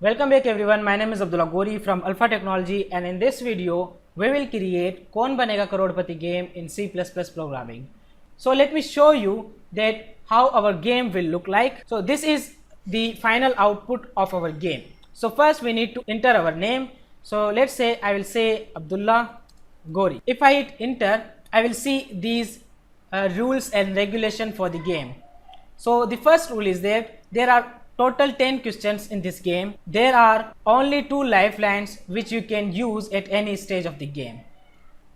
Welcome back everyone, my name is Abdullah Gori from Alpha Technology, and in this video we will create Kaun Banega Crorepati game in C++ programming. So let me show you that how our game will look like. So this is the final output of our game. So first we need to enter our name. So let's say I will say Abdullah Gori. If I hit enter, I will see these rules and regulation for the game. So the first rule is that there are total 10 questions in this game. There are only 2 lifelines which you can use at any stage of the game.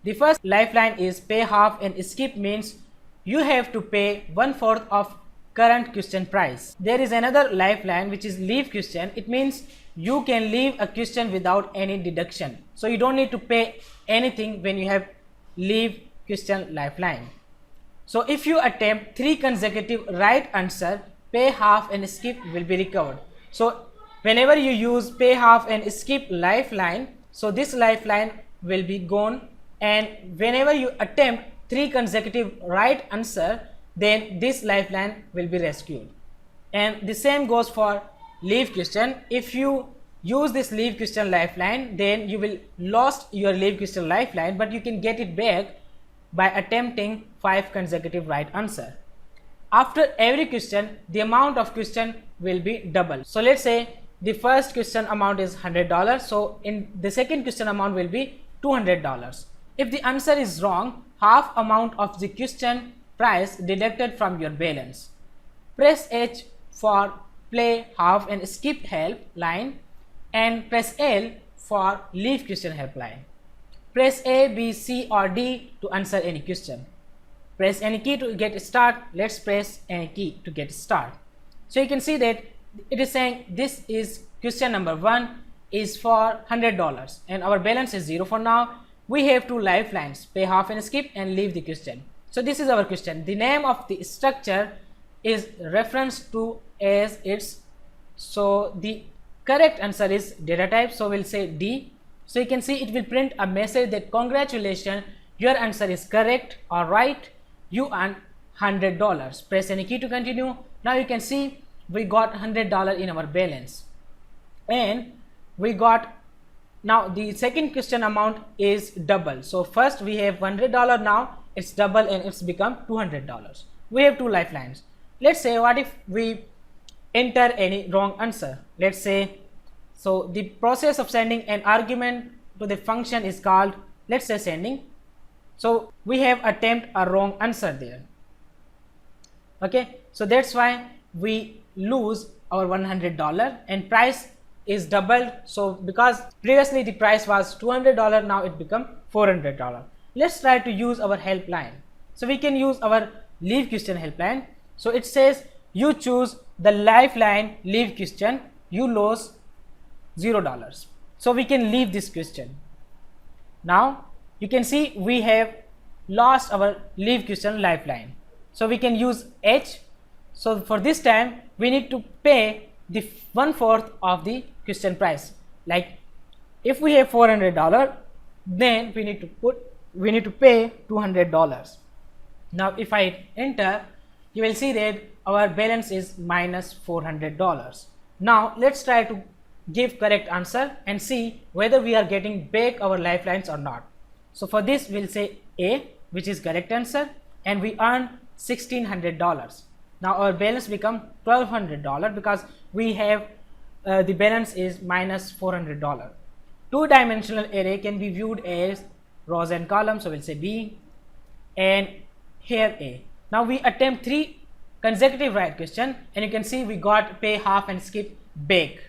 The first lifeline is pay half, and skip means you have to pay 1/4 of current question price. There is another lifeline which is leave question. It means you can leave a question without any deduction. So you don't need to pay anything when you have leave question lifeline. So if you attempt 3 consecutive right answer, pay half and skip will be recovered. So whenever you use pay half and skip lifeline, so this lifeline will be gone, and whenever you attempt 3 consecutive right answer, then this lifeline will be rescued. And the same goes for leave question. If you use this leave question lifeline, then you will lost your leave question lifeline, but you can get it back by attempting 5 consecutive right answer. After every question, the amount of question will be double. So let's say the first question amount is $100. So in the second question amount will be $200. If the answer is wrong, half amount of the question price deducted from your balance. Press H for play half and skip help line, and press L for leave question helpline. Press A, B, C or D to answer any question. Press any key to get start. Let's press any key to get start. So you can see that it is saying this is question number 1 is for $100 and our balance is 0 for now. We have 2 lifelines, pay half and skip, and leave the question. So this is our question. The name of the structure is referenced to as its. So the correct answer is data type, so we'll say D. So you can see it will print a message that congratulations, your answer is correct or right, you earn $100. Press any key to continue. Now you can see we got $100 in our balance, and we got, now the second question amount is double. So first we have $100, now it's double and it's become $200. We have 2 lifelines. Let's say what if we enter any wrong answer. Let's say, so the process of sending an argument to the function is called, let's say, sending. So we have attempt a wrong answer there. Okay, so that's why we lose our $100 and price is doubled. So because previously the price was $200, now it become $400. Let's try to use our helpline. So we can use our leave question helpline. So it says you choose the lifeline leave question, you lose $0. So we can leave this question. Now you can see we have lost our leave question lifeline. So we can use H. So for this time we need to pay the 1/4 of the question price. Like if we have $400, then we need to pay $200. Now if I hit enter, you will see that our balance is minus $400. Now let's try to give correct answer and see whether we are getting back our lifelines or not. So for this we'll say A, which is correct answer, and we earn $1,600. Now our balance become $1,200 because we have the balance is minus $400. 2-dimensional array can be viewed as rows and columns, so we'll say B, and here A. Now we attempt 3 consecutive right question, and you can see we got pay half and skip back.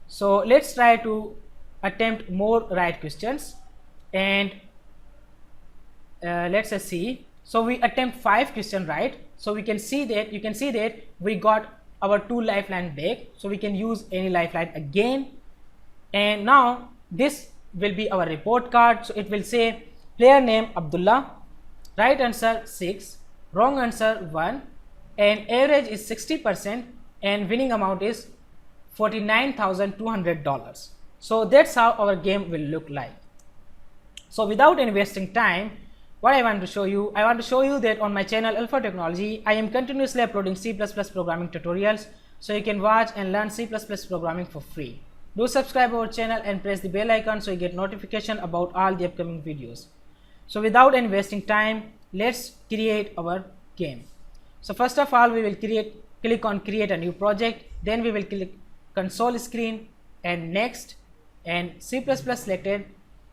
So let's try to attempt more right questions, and let's see. So we attempt 5 questions right. So we can see that, you can see that we got our 2 lifeline back. So we can use any lifeline again, and now this will be our report card. So it will say player name Abdullah, right answer 6, wrong answer 1, and average is 60%, and winning amount is $49,200. So that's how our game will look like. So without any wasting time, what I want to show you that on my channel Alpha Technology, I am continuously uploading C++ programming tutorials, so you can watch and learn C++ programming for free. Do subscribe our channel and press the bell icon so you get notification about all the upcoming videos. So without any wasting time, let's create our game. So first of all, we will click on create a new project, then we will click console screen and next and C++ selected,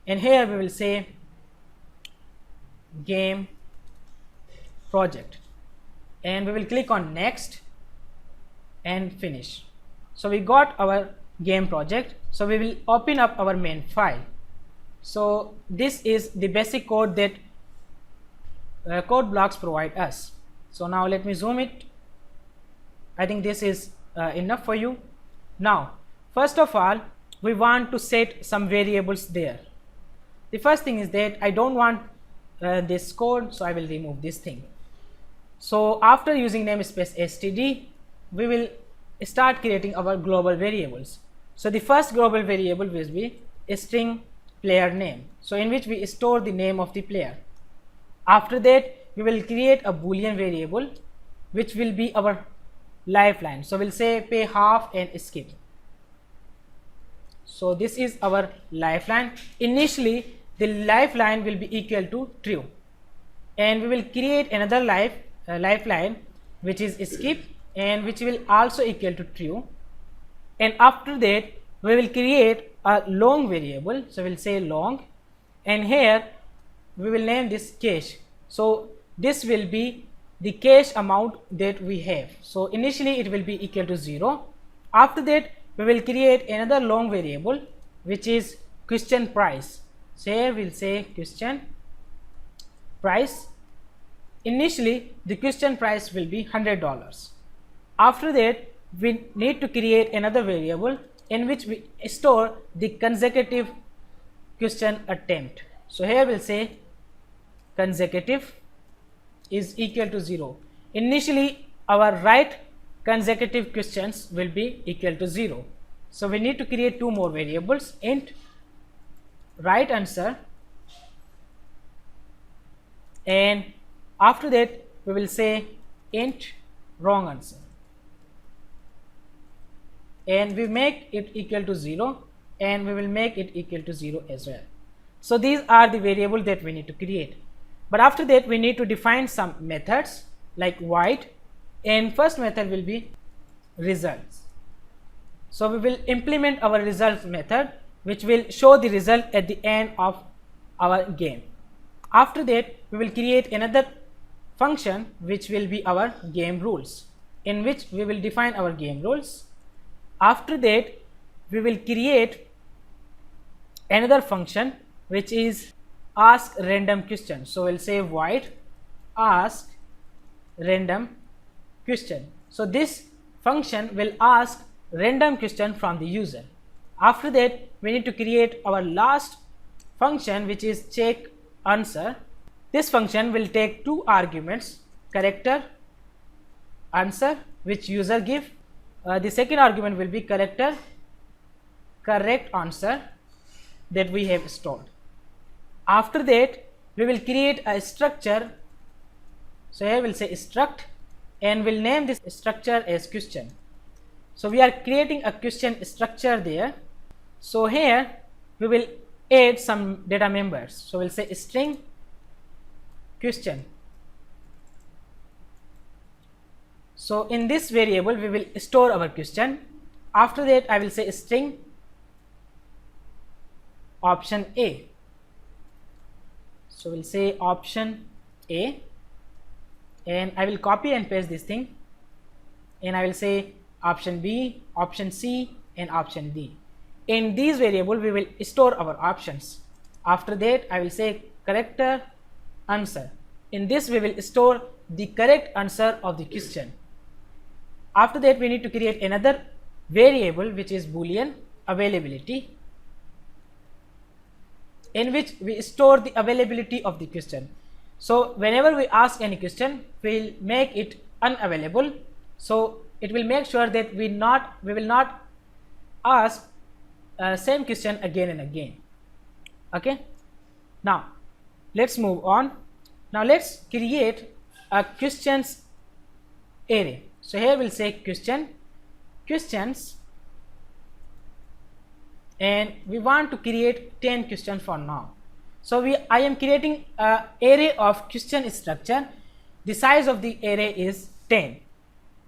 and here we will say game project, and we will click on next and finish. So we got our game project. So we will open up our main file. So this is the basic code that code blocks provide us. So now let me zoom it. I think this is enough for you. Now first of all, we want to set some variables there. The first thing is that I don't want this code, so I will remove this thing. So after using namespace std, we will start creating our global variables. So the first global variable will be a string player name, so in which we store the name of the player. After that, we will create a boolean variable which will be our lifeline. So we'll say pay half and skip. So this is our lifeline. Initially the lifeline will be equal to true, and we will create another lifeline which is skip, and which will also equal to true. And after that we will create a long variable, so we'll say long, and here we will name this cache. So this will be the cache amount that we have. So initially it will be equal to 0. After that we will create another long variable which is question price. So here we'll say question price. Initially the question price will be $100. After that we need to create another variable in which we store the consecutive question attempt. So here we'll say consecutive is equal to 0. Initially our right consecutive questions will be equal to 0. So we need to create two more variables, int right answer, and after that we will say int wrong answer, and we make it equal to 0, and we will make it equal to 0 as well. So these are the variables that we need to create. But after that we need to define some methods like void, and first method will be results. So we will implement our results method which will show the result at the end of our game. After that we will create another function which will be our game rules, in which we will define our game rules. After that we will create another function which is ask random question. So we'll say void ask random question. So this function will ask random question from the user. After that we need to create our last function which is check answer. This function will take two arguments, character answer which user give. The second argument will be character correct answer that we have stored. After that we will create a structure. So here we'll say struct, and we'll name this structure as question. So we are creating a question structure there. So here we will add some data members. So we'll say string question. So in this variable we will store our question. After that I will say string option A. So we'll say option A, and I will copy and paste this thing, and I will say option B, option C, and option D. In these variables we will store our options. After that I will say character answer. In this we will store the correct answer of the question. After that we need to create another variable which is boolean availability, in which we store the availability of the question. So whenever we ask any question we will make it unavailable, so it will make sure that we will not ask same question again and again. Okay, now let's move on. Now let's create a questions array. So here we'll say questions, and we want to create 10 questions for now. So I am creating an array of question structure. The size of the array is 10.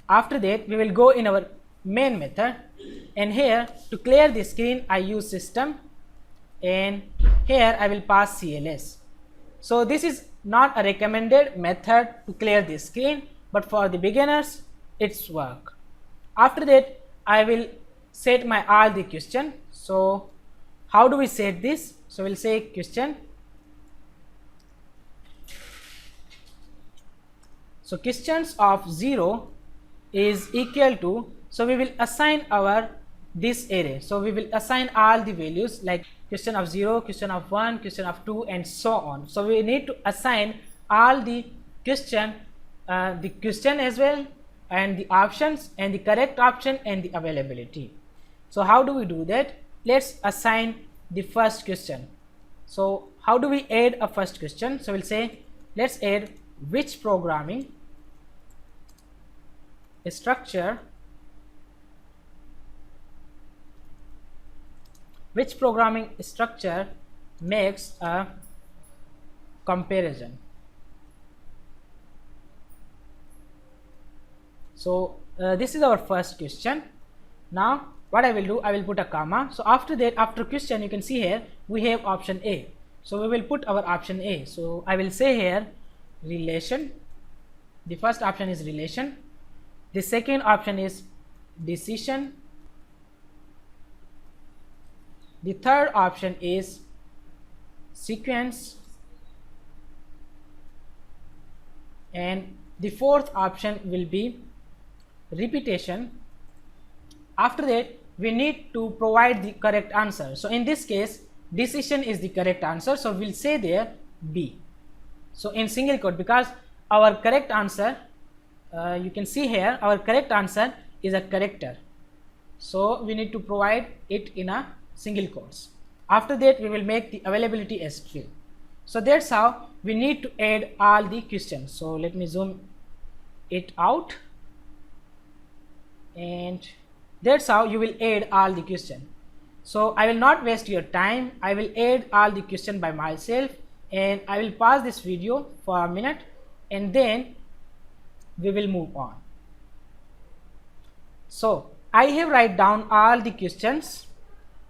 After that, we will go in our main method, and here to clear the screen I use system, and here I will pass CLS. So this is not a recommended method to clear the screen, but for the beginners it's work. After that, I will set my all the question. So how do we set this? So we'll say question. So questions of 0 is equal to, so we will assign our this array. So we will assign all the values like question of 0, question of 1, question of 2, and so on. So we need to assign all the question as well, and the options, and the correct option, and the availability. So how do we do that? Let's assign the first question. So how do we add a first question? So we'll say let's add which programming structure makes a comparison. So this is our first question. Now what I will do, I will put a comma. So after that, after question, you can see here we have option A. So we will put our option A. So I will say here relation. The first option is relation. The second option is decision. The third option is sequence, and the fourth option will be repetition. After that, we need to provide the correct answer. So in this case, decision is the correct answer, so we'll say there B. So in single quote, because our correct answer, you can see here our correct answer is a character, so we need to provide it in a single quotes. After that, we will make the availability as true. So that's how we need to add all the questions. So let me zoom it out, and that's how you will add all the question. So I will not waste your time. I will add all the question by myself, and I will pause this video for a minute, and then we will move on. So I have write down all the questions,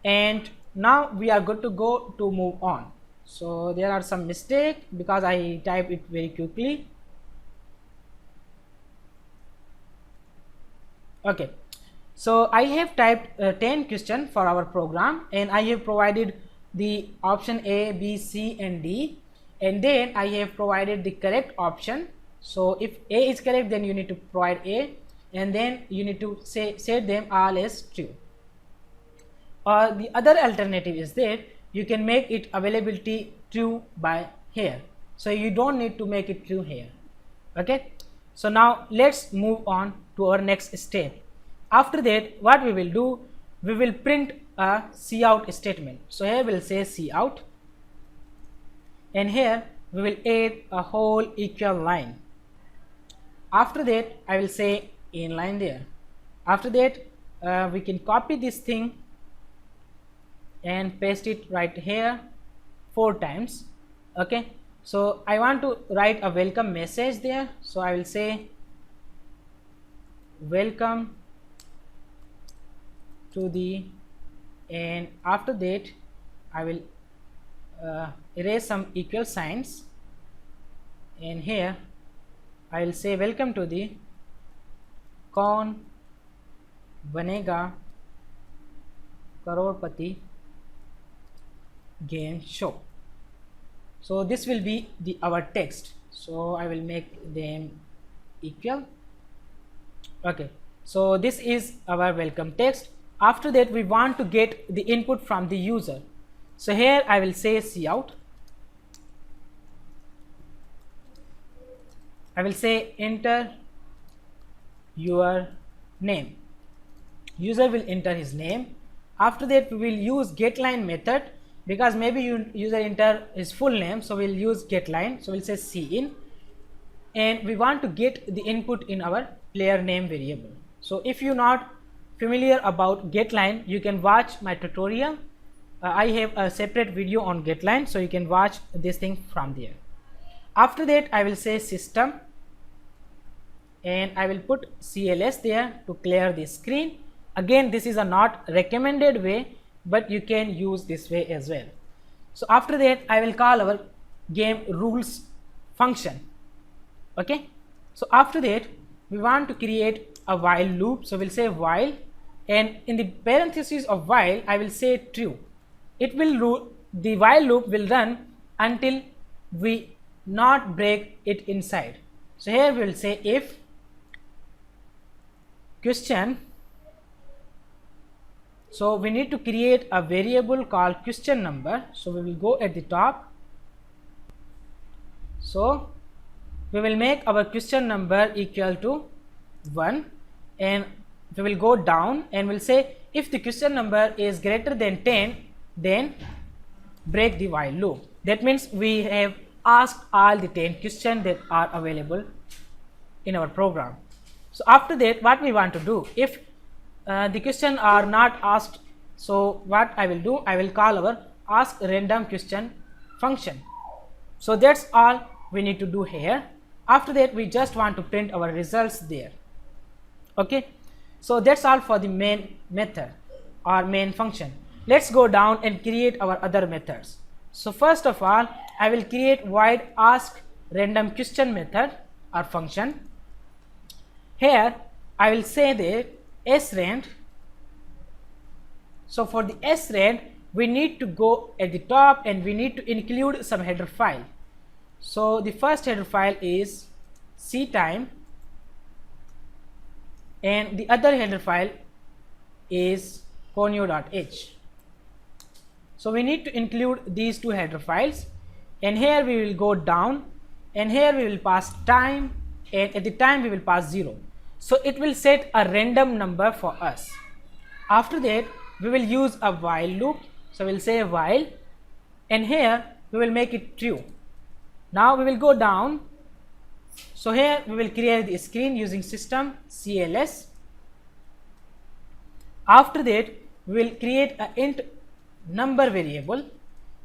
and now we are good to go to move on. So there are some mistakes because I typed it very quickly. Okay, so I have typed 10 questions for our program, and I have provided the option A, B, C, and D, and then I have provided the correct option. So if A is correct, then you need to provide A, and then you need to set them all as true. Or the other alternative is that you can make it availability true by here. So you don't need to make it true here. Okay. So now let's move on to our next step. After that, what we will do, we will print a cout statement. So here we'll say cout, and here we will add a whole equal line. After that, I will say inline there. After that, we can copy this thing and paste it right here 4 times. Okay, so I want to write a welcome message there, so I will say welcome to the, and after that I will erase some equal signs, and here I will say welcome to the कौन बनेगा करोड़पति game show. So this will be our text. So I will make them equal. Okay, so this is our welcome text. After that, we want to get the input from the user. So here I will say cout. I will say enter your name. User will enter his name. After that, we will use getLine method, because maybe user enter his full name, so we'll use getLine. So we'll say cin, and we want to get the input in our player name variable. So if you're not familiar about getLine, you can watch my tutorial. I have a separate video on getline, so you can watch this thing from there. After that I will say system, and I will put CLS there to clear the screen. Again, this is a not recommended way, but you can use this way as well. So after that I will call our game rules function. Okay, so after that we want to create a while loop, so we'll say while, and in the parentheses of while I will say true. It will the while loop will run until we not break it inside. So here we will say if question, so we need to create a variable called question number, so we will go at the top. So we will make our question number equal to 1, and we will go down and we'll say if the question number is greater than 10, then break the while loop. That means we have asked all the 10 questions that are available in our program. So after that what we want to do, if the question are not asked, so what I will do, I will call our ask random question function. So that's all we need to do here. After that we just want to print our results there. Okay, so that's all for the main method or main function. Let's go down and create our other methods. So first of all I will create void ask random question method or function. Here I will say that srand. So for the srand we need to go at the top and we need to include some header file. So the first header file is ctime and the other header file is conio.h. So we need to include these two header files, and here we will go down and here we will pass time, and at the time we will pass 0. So it will set a random number for us. After that we will use a while loop, so we will say while, and here we will make it true. Now we will go down, so here we will create the screen using system CLS. After that we will create a int number variable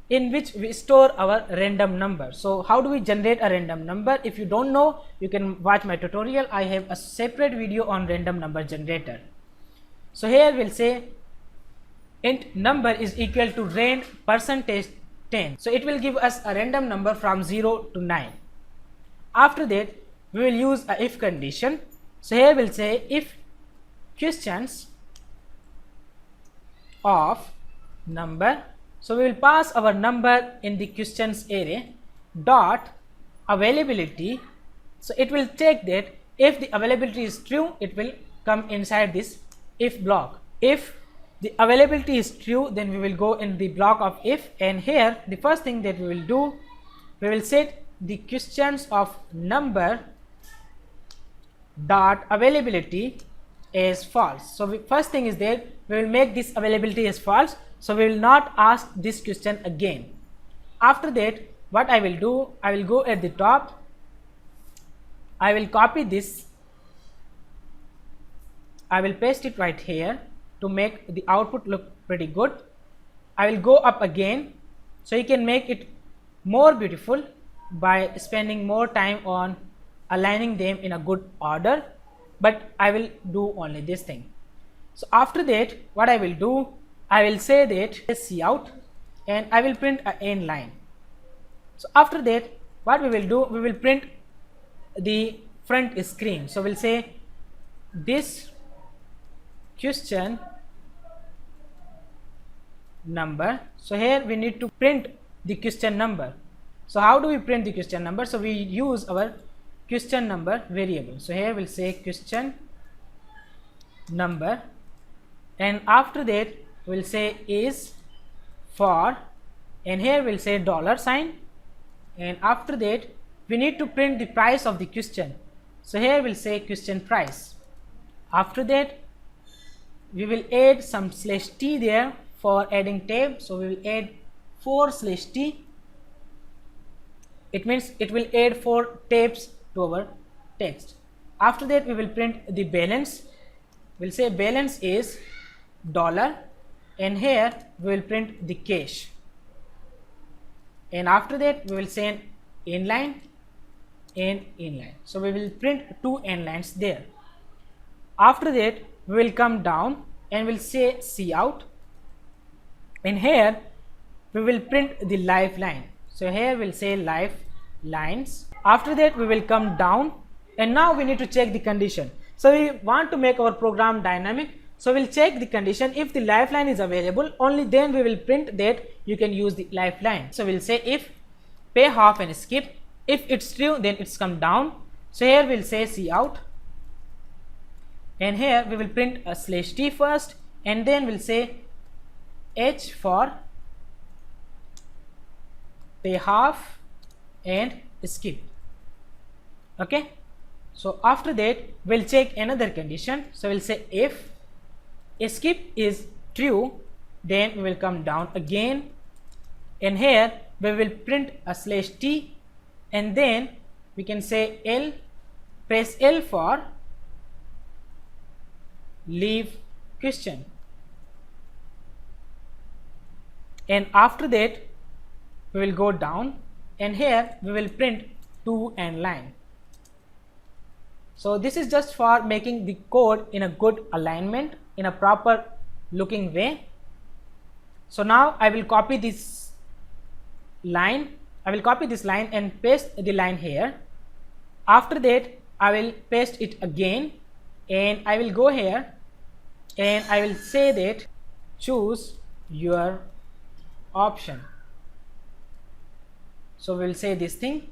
in which we store our random number. So how do we generate a random number? If you don't know, you can watch my tutorial. I have a separate video on random number generator. So here we'll say int number is equal to rand %10. So it will give us a random number from 0 to 9. After that we will use a if condition. So here we'll say if questions of number, so we will pass our number in the questions array dot availability. So it will take that if the availability is true, it will come inside this if block. If the availability is true, then we will go in the block of if, and here the first thing that we will do, we will set the questions of number dot availability as false. So first thing is that we will make this availability as false, so we will not ask this question again. After that what I will do, I will go at the top, I will copy this, I will paste it right here to make the output look pretty good. I will go up again, so you can make it more beautiful by spending more time on aligning them in a good order, but I will do only this thing. So after that what I will do, I will say that cout and I will print a end line. So after that what we will do, we will print the front screen. So we'll say this question number. So here we need to print the question number. So how do we print the question number? So we use our question number variable. So here we'll say question number, and after that we'll say is for, and here we'll say $, and after that we need to print the price of the question. So here we'll say question price. After that we will add some /t there for adding tab. So we will add 4/t. It means it will add 4 tabs to our text. After that we will print the balance. We'll say balance is $, and here we will print the cache, and after that we will say inline and inline. So we will print two n lines there. After that we will come down and we'll say cout, and here we will print the live line. So here we'll say live lines. After that we will come down, and now we need to check the condition. So we want to make our program dynamic, so we'll check the condition. If the lifeline is available, only then we will print that you can use the lifeline. So we'll say if pay half and skip. If it's true, then it's come down. So here we'll say cout, and here we will print a /t first, and then we'll say h for pay half and skip. Okay, so after that we'll check another condition. So we'll say if skip is true, then we will come down again, and here we will print a /t, and then we can say L, press L for leave question, and after that we will go down, and here we will print two n line. So this is just for making the code in a good alignment, in a proper looking way. So now I will copy this line, and paste the line here. After that I will paste it again, and I will go here and I will say that choose your option. So we will say this thing,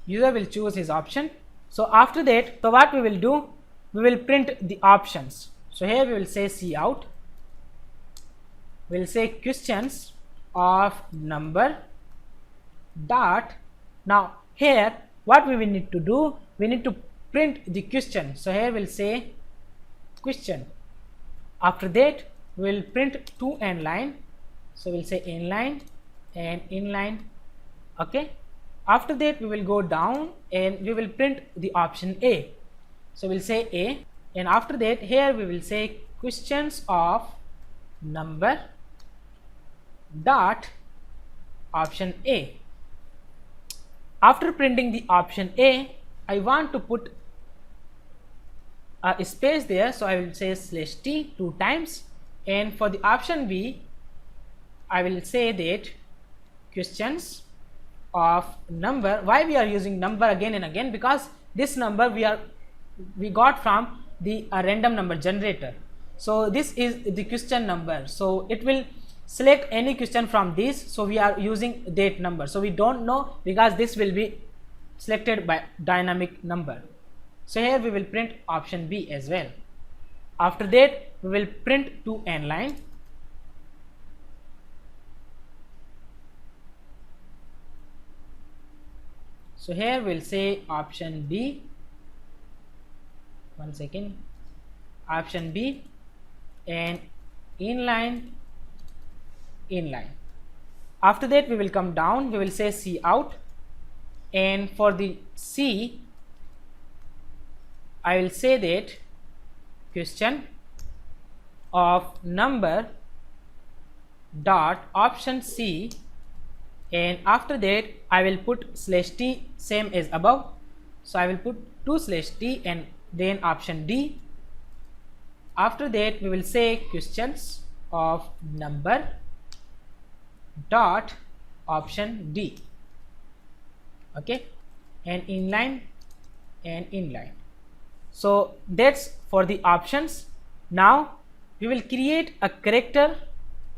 user will choose his option. So after that, so what we will do, we will print the options. So here we will say cout, we will say questions of number dot. Now here what we will need to do, we need to print the question. So here we'll say question. After that we will print two n line. So we'll say inline and inline. Okay, after that we will go down and we will print the option A. So we'll say A, and after that here we will say questions of number dot option A. After printing the option A, I want to put a space there, so I will say /t two times, and for the option B I will say that questions of number. Why we are using number again and again? Because this number we got from the random number generator. So this is the question number, so it will select any question from this, so we are using that number. So we don't know, because this will be selected by dynamic number. So here we will print option B as well. After that we will print two n line. So here we'll say option B, one second, option B and inline. After that we will come down, we will say cout, and for the C I will say that question of number dot option C, and after that I will put /t same as above. So I will put two /t and then option D. After that we will say questions of number dot option D. Okay, and inline. So that's for the options. Now we will create a character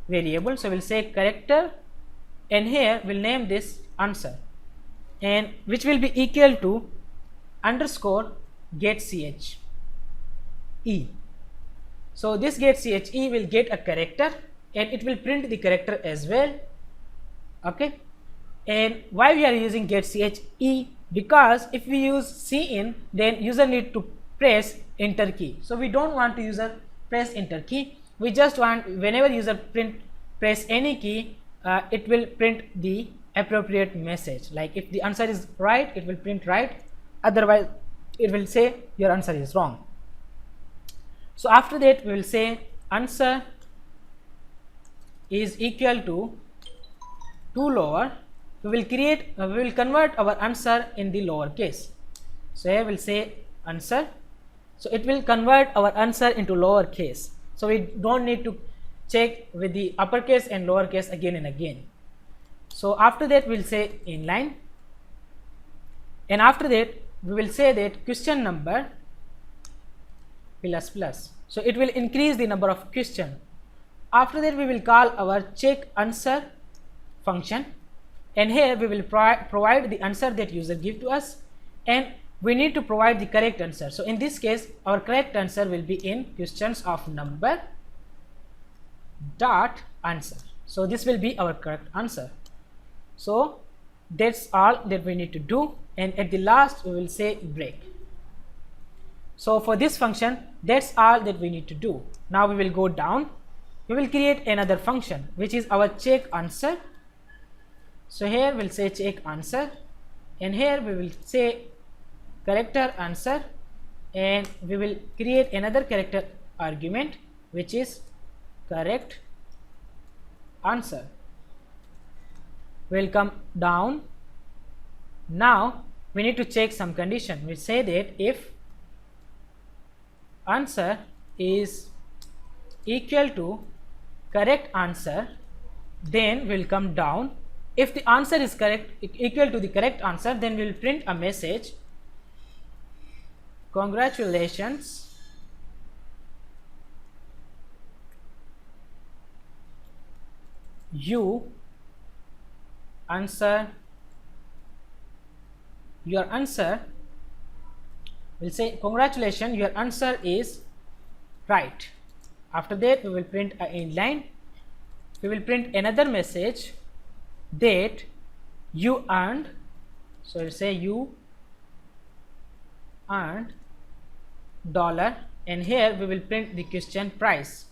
variable. So we'll say character, and here we'll name this answer, and which will be equal to underscore get ch e. So this get ch e will get a character, and it will print the character as well. Okay, and why we are using get ch e? Because if we use cin, then user need to press enter key. So we don't want to user press enter key. We just want whenever user press any key, it will print the appropriate message. Like if the answer is right, it will print right, otherwise it will say your answer is wrong. So after that we will say answer is equal to lower, we will convert our answer in the lower case. So here we'll say answer, so it will convert our answer into lower case, so we don't need to check with the uppercase and lowercase again and again. So after that we'll say inline, and after that we will say that question number plus plus, so it will increase the number of question. After that we will call our check answer function, and here we will provide the answer that user give to us, and we need to provide the correct answer. So in this case our correct answer will be in questions of number dot answer. So this will be our correct answer. So that's all that we need to do, and at the last we will say break. So for this function that's all that we need to do. Now we will go down, we will create another function which is our check answer. So here we'll say check answer, and here we will say character answer, and we will create another character argument which is correct answer. We'll come down. Now we need to check some condition. We say that if answer is equal to correct answer, then we'll come down. If the answer is correct, equal to the correct answer, then we will print a message, congratulations, you answer, your answer, we'll say congratulations, your answer is right. After that we will print a inline, we will print another message that you earned, so we'll say you earned dollar, and here we will print the question price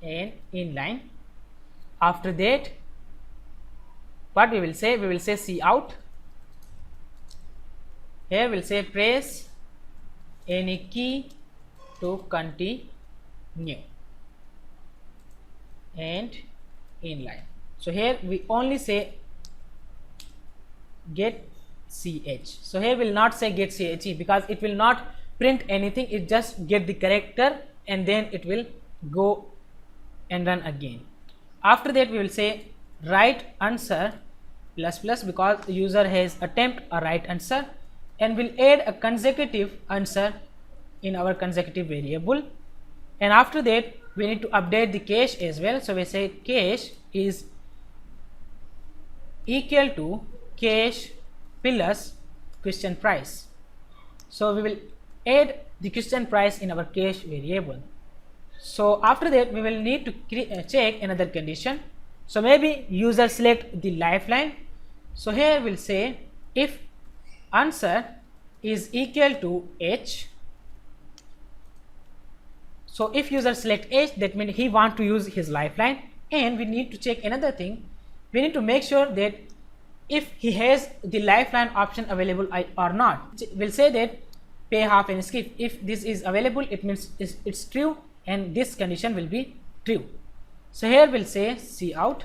and inline. After that what we will say see out. Here we'll say press any key to continue and inline. So here we only say get ch. So here will not say get ch because it will not print anything, it just get the character and then it will go and run again. After that we will say right answer plus plus because the user has attempt a right answer, and will add a consecutive answer in our consecutive variable. And after that we need to update the cache as well. So we say cache is equal to cache plus question price. So we will add the question price in our cache variable. So after that we will need to check another condition. So maybe user select the lifeline. So here we'll say if answer is equal to h. So if user select h, that means he want to use his lifeline, and we need to check another thing. We need to make sure that if he has the lifeline option available or not. We'll say that pay half and skip. If this is available, it means it's true, and this condition will be true. So here we'll say see out,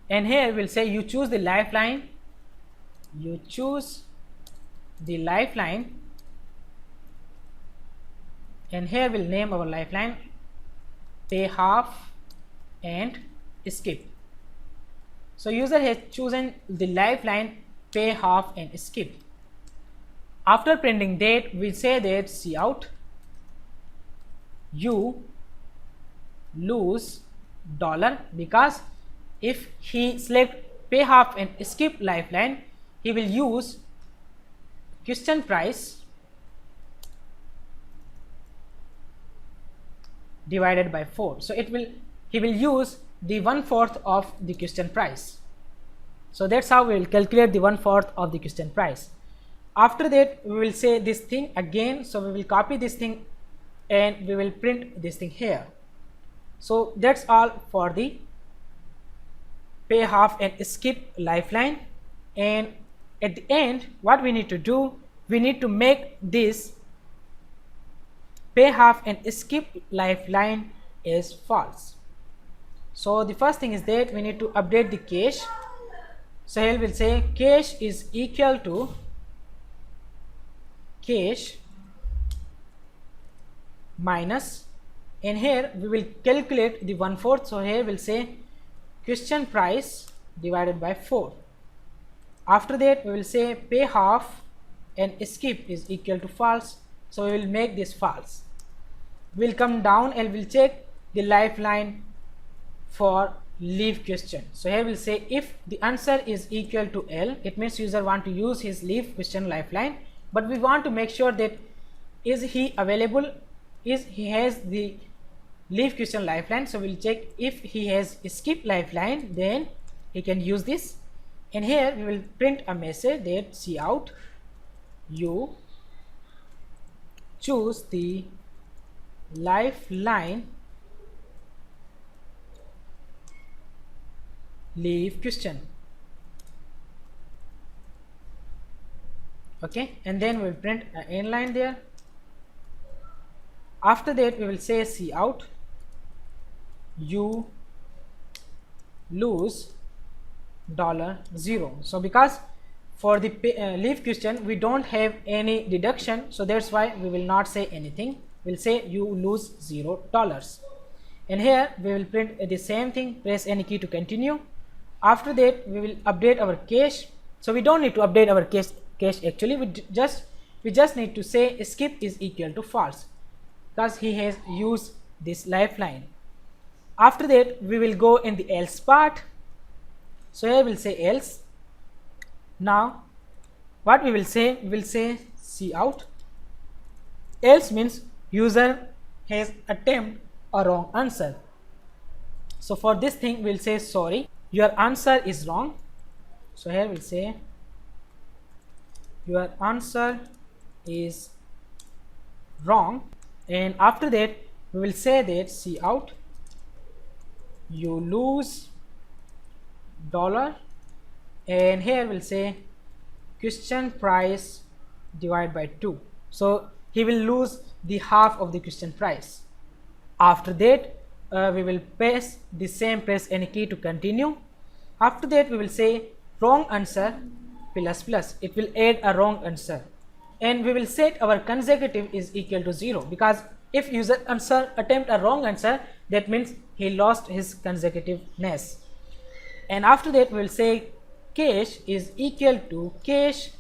and here we'll say you choose the lifeline, you choose the lifeline, and here we'll name our lifeline pay half and skip. So user has chosen the lifeline pay half and skip. After printing that, we say that see out, you lose dollar, because if he select pay half and skip lifeline, he will use question price divided by 4. So he will use the 1/4 of the question price. So that's how we will calculate the 1/4 of the question price. After that we will say this thing again. So we will copy this thing and we will print this thing here. So that's all for the pay half and skip lifeline. And at the end what we need to do, we need to make this pay half and skip lifeline is false. So the first thing is that we need to update the cache. So here we'll say cache is equal to cache minus, and here we will calculate the 1/4. So here we'll say question price divided by 4. After that we will say pay half and skip is equal to false. So we will make this false. We'll come down and we'll check the lifeline for leave question. So here we'll say if the answer is equal to L, it means user want to use his leave question lifeline, but we want to make sure that is he available, is he has the leave question lifeline. So we'll check if he has skip lifeline, then he can use this, and here we will print a message that cout you choose the lifeline leave question. Okay, and then we will print an end line there. After that we will say cout you lose $0. So because for the leave question we don't have any deduction, so that's why we will not say anything. We'll say you lose $0, and here we will print the same thing. Press any key to continue. After that we will update our cache. So we don't need to update our cache actually. We just need to say skip is equal to false because he has used this lifeline. After that we will go in the else part. So here we'll say else. Now what we will say cout else means user has attempted a wrong answer. So for this thing we'll say sorry, your answer is wrong. So here we'll say your answer is wrong, and after that we will say that cout you lose $, and here we'll say question price divided by 2. So he will lose the half of the question price. After that we will press the same, press any key to continue. After that we will say wrong answer plus plus, it will add a wrong answer, and we will set our consecutive is equal to 0, because if user answer attempt a wrong answer, that means he lost his consecutiveness. And after that we will say cache is equal to cache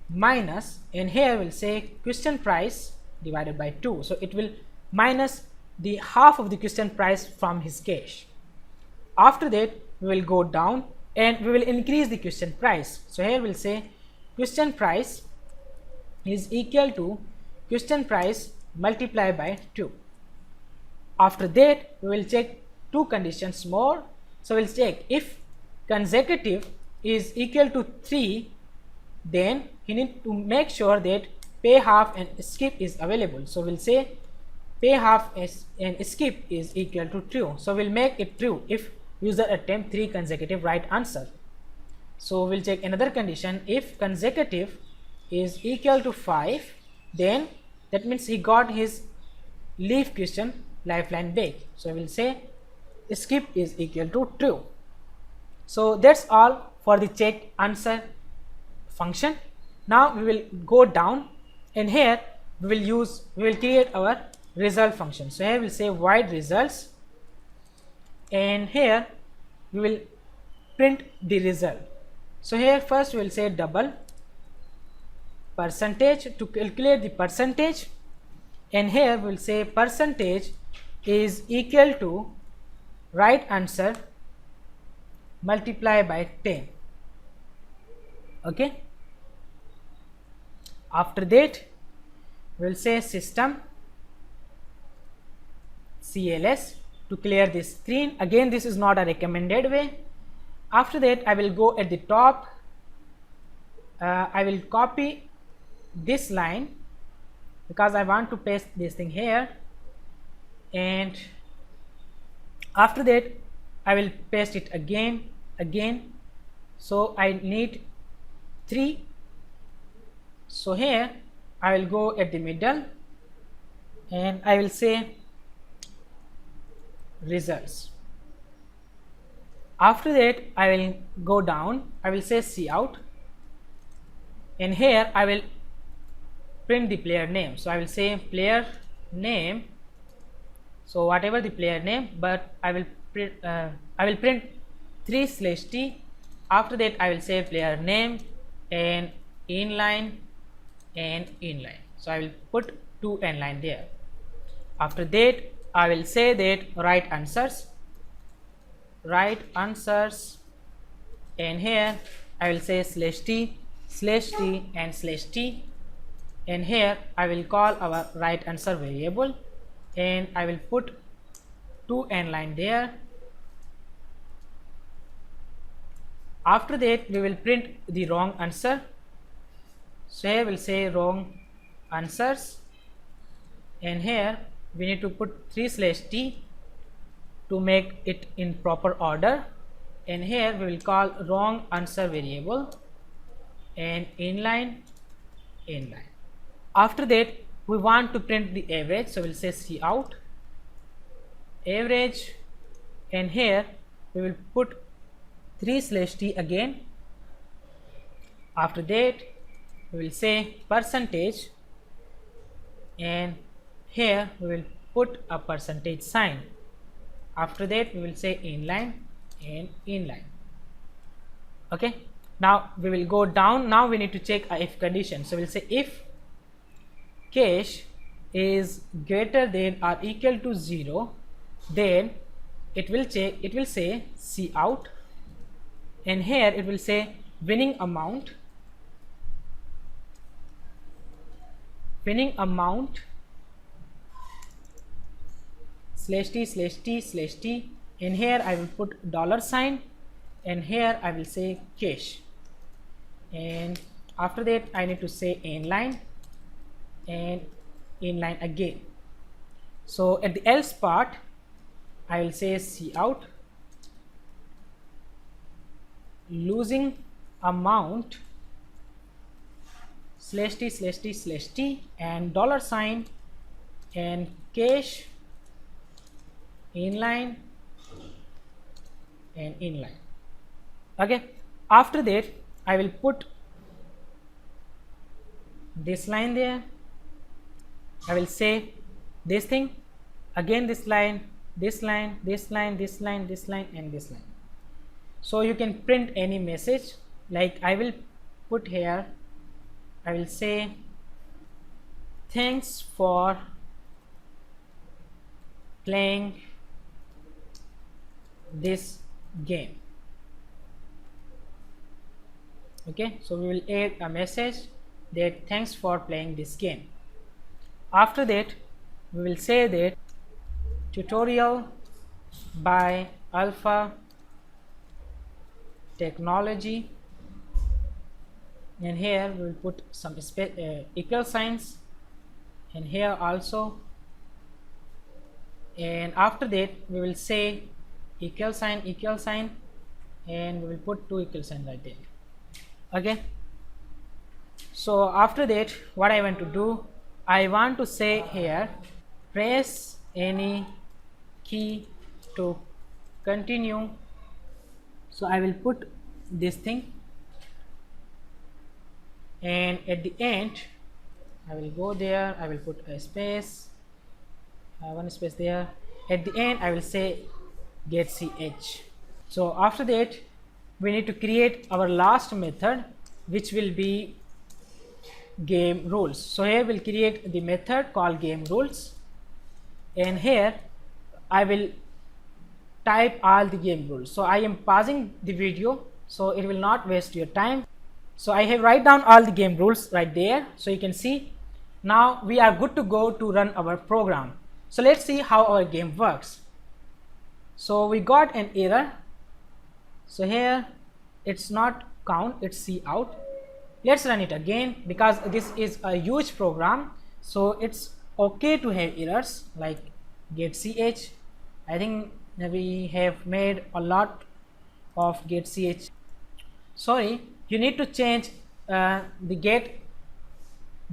minus, and here we'll say question price divided by 2. So it will minus the half of the question price from his cache. After that we will go down and we will increase the question price. So here we'll say question price is equal to question price multiplied by 2. After that we will check two conditions more. So we'll check if consecutive is equal to 3, then you need to make sure that pay half and skip is available. So we'll say pay half and skip is equal to true. So we'll make it true if user attempt 3 consecutive right answer. So we'll check another condition. If consecutive is equal to 5, then that means he got his leave question lifeline back. So we'll say skip is equal to true. So that's all for the check answer function. Now we will go down, and here we will create our result function. So here we'll say void results, and here we will print the result. So here first we will say double percentage to calculate the percentage, and here we will say percentage is equal to right answer multiplied by 10. Okay, after that we will say system CLS to clear this screen. Again, this is not a recommended way. After that I will go at the top, I will copy this line because I want to paste this thing here, and after that I will paste it again. So I need 3. So here I will go at the middle, and I will say results. After that I will go down, I will say cout, and here I will print the player name. So I will say player name, so whatever the player name, but I will print 3/t. After that I will say player name and inline and inline, so I will put 2 inline there. After that I will say that write answers, and here I will say /t and /t, and here I will call our write answer variable, and I will put 2 inline there. After that we will print the wrong answer, so here we will say wrong answers, and here we need to put 3/t to make it in proper order, and here we will call wrong answer variable and inline. After that we want to print the average, so we will say cout average, and here we will put 3/t again. After that we will say percentage, and here we will put a percentage sign. After that we will say inline and inline. Okay, now we will go down. Now we need to check a if condition, so we will say if cache is greater than or equal to 0, then it will say cout, and here it will say winning amount /t, and here I will put $, and here I will say cache, and after that I need to say inline and inline again. So at the else part I will say cout losing amount /t and $, and cache inline and inline. Okay, after that I will put this line there. I will say this thing again, this line, this line, this line, this line, this line, and this line. So you can print any message, like I will put here, I will say thanks for playing this game. Okay, so we will add a message that thanks for playing this game. After that we will say that tutorial by Alpha Technology, and here we will put some equal signs, and here also, and after that we will say equal sign, and we will put 2 equal signs right there. Okay, so after that what I want to do, I want to say here press any key to continue, so I will put this thing, and at the end I will go there, I will put a space, one space there. At the end I will say get ch. So after that we need to create our last method, which will be game rules. So here we'll create the method called game rules, and here I will type all the game rules. So I am pausing the video so it will not waste your time. So I have write down all the game rules right there, so you can see. Now we are good to go to run our program. So let's see how our game works. So we got an error, so here it's not count, it's cout. Let's run it again, because this is a huge program, so it's okay to have errors like get ch. I think we have made a lot of get ch. Sorry, you need to change the get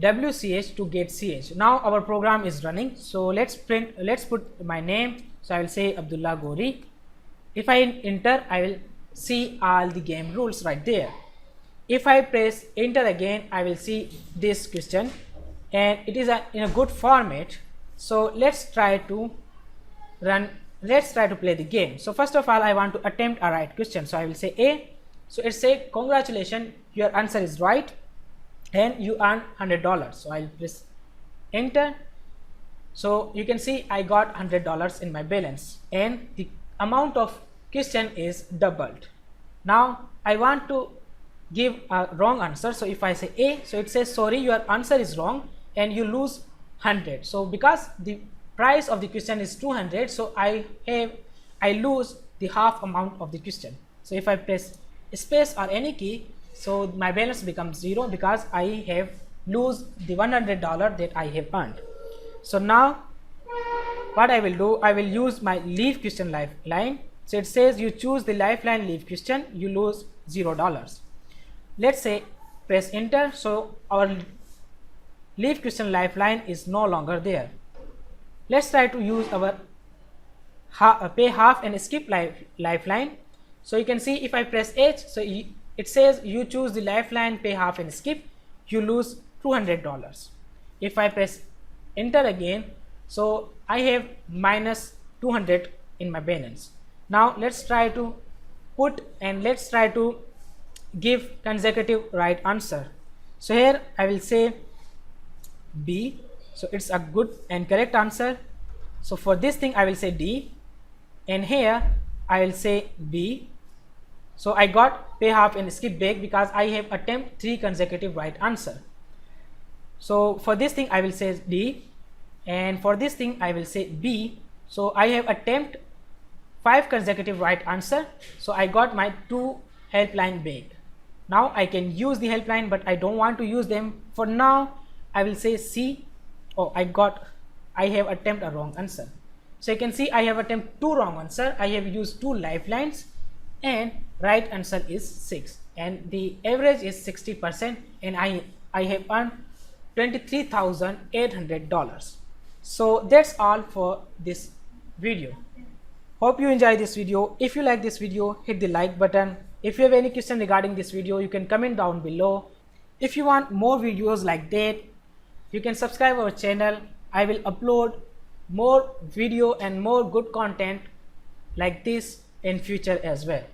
WCH to get CH. Now our program is running. So let's put my name. So I will say Abdullah Gori. If I enter, I will see all the game rules right there. If I press enter again, I will see this question, and it is in a good format. So let's try to play the game. So first of all, I want to attempt a right question. So I will say A. So it say congratulations, your answer is right and you earn $100. So I'll press enter. So you can see I got $100 in my balance and the amount of question is doubled. Now I want to give a wrong answer. So if I say A, so it says sorry, your answer is wrong and you lose 100. So because the price of the question is 200, so I lose the half amount of the question. So if I press space or any key, so my balance becomes 0 because I have lose the $100 that I have earned. So now what I will do, I will use my leave question lifeline. So it says you choose the lifeline leave question, you lose $0. Let's say press enter. So our leave question lifeline is no longer there. Let's try to use our pay half and skip lifeline. So you can see if I press H, so it says you choose the lifeline, pay half and skip, you lose $200. If I press enter again, so I have minus 200 in my balance. Now let's try to give consecutive right answer. So here I will say B. So it's a good and correct answer. So for this thing I will say D, and here I will say B. So I got pay half and skip back because I have attempt 3 consecutive right answer. So for this thing I will say D, and for this thing I will say B. So I have attempt 5 consecutive right answer. So I got my 2 helpline back. Now I can use the helpline, but I don't want to use them for now. I will say C. Oh, I have attempt a wrong answer. So you can see I have attempt 2 wrong answer. I have used 2 lifelines and right answer is 6, and the average is 60%, and I have earned $23,800. So that's all for this video. Hope you enjoy this video. If you like this video, hit the like button. If you have any question regarding this video, you can comment down below. If you want more videos like that, you can subscribe our channel. I will upload more video and more good content like this in future as well.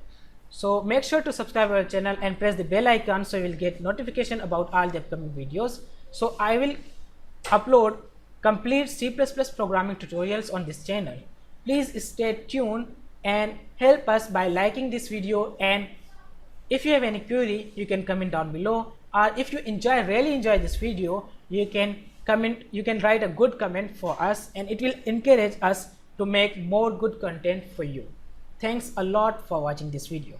So make sure to subscribe our channel and press the bell icon so you will get notification about all the upcoming videos. So I will upload complete C++ programming tutorials on this channel. Please stay tuned and help us by liking this video, and if you have any query you can comment down below, or if you really enjoy this video, you can write a good comment for us, and it will encourage us to make more good content for you. Thanks a lot for watching this video.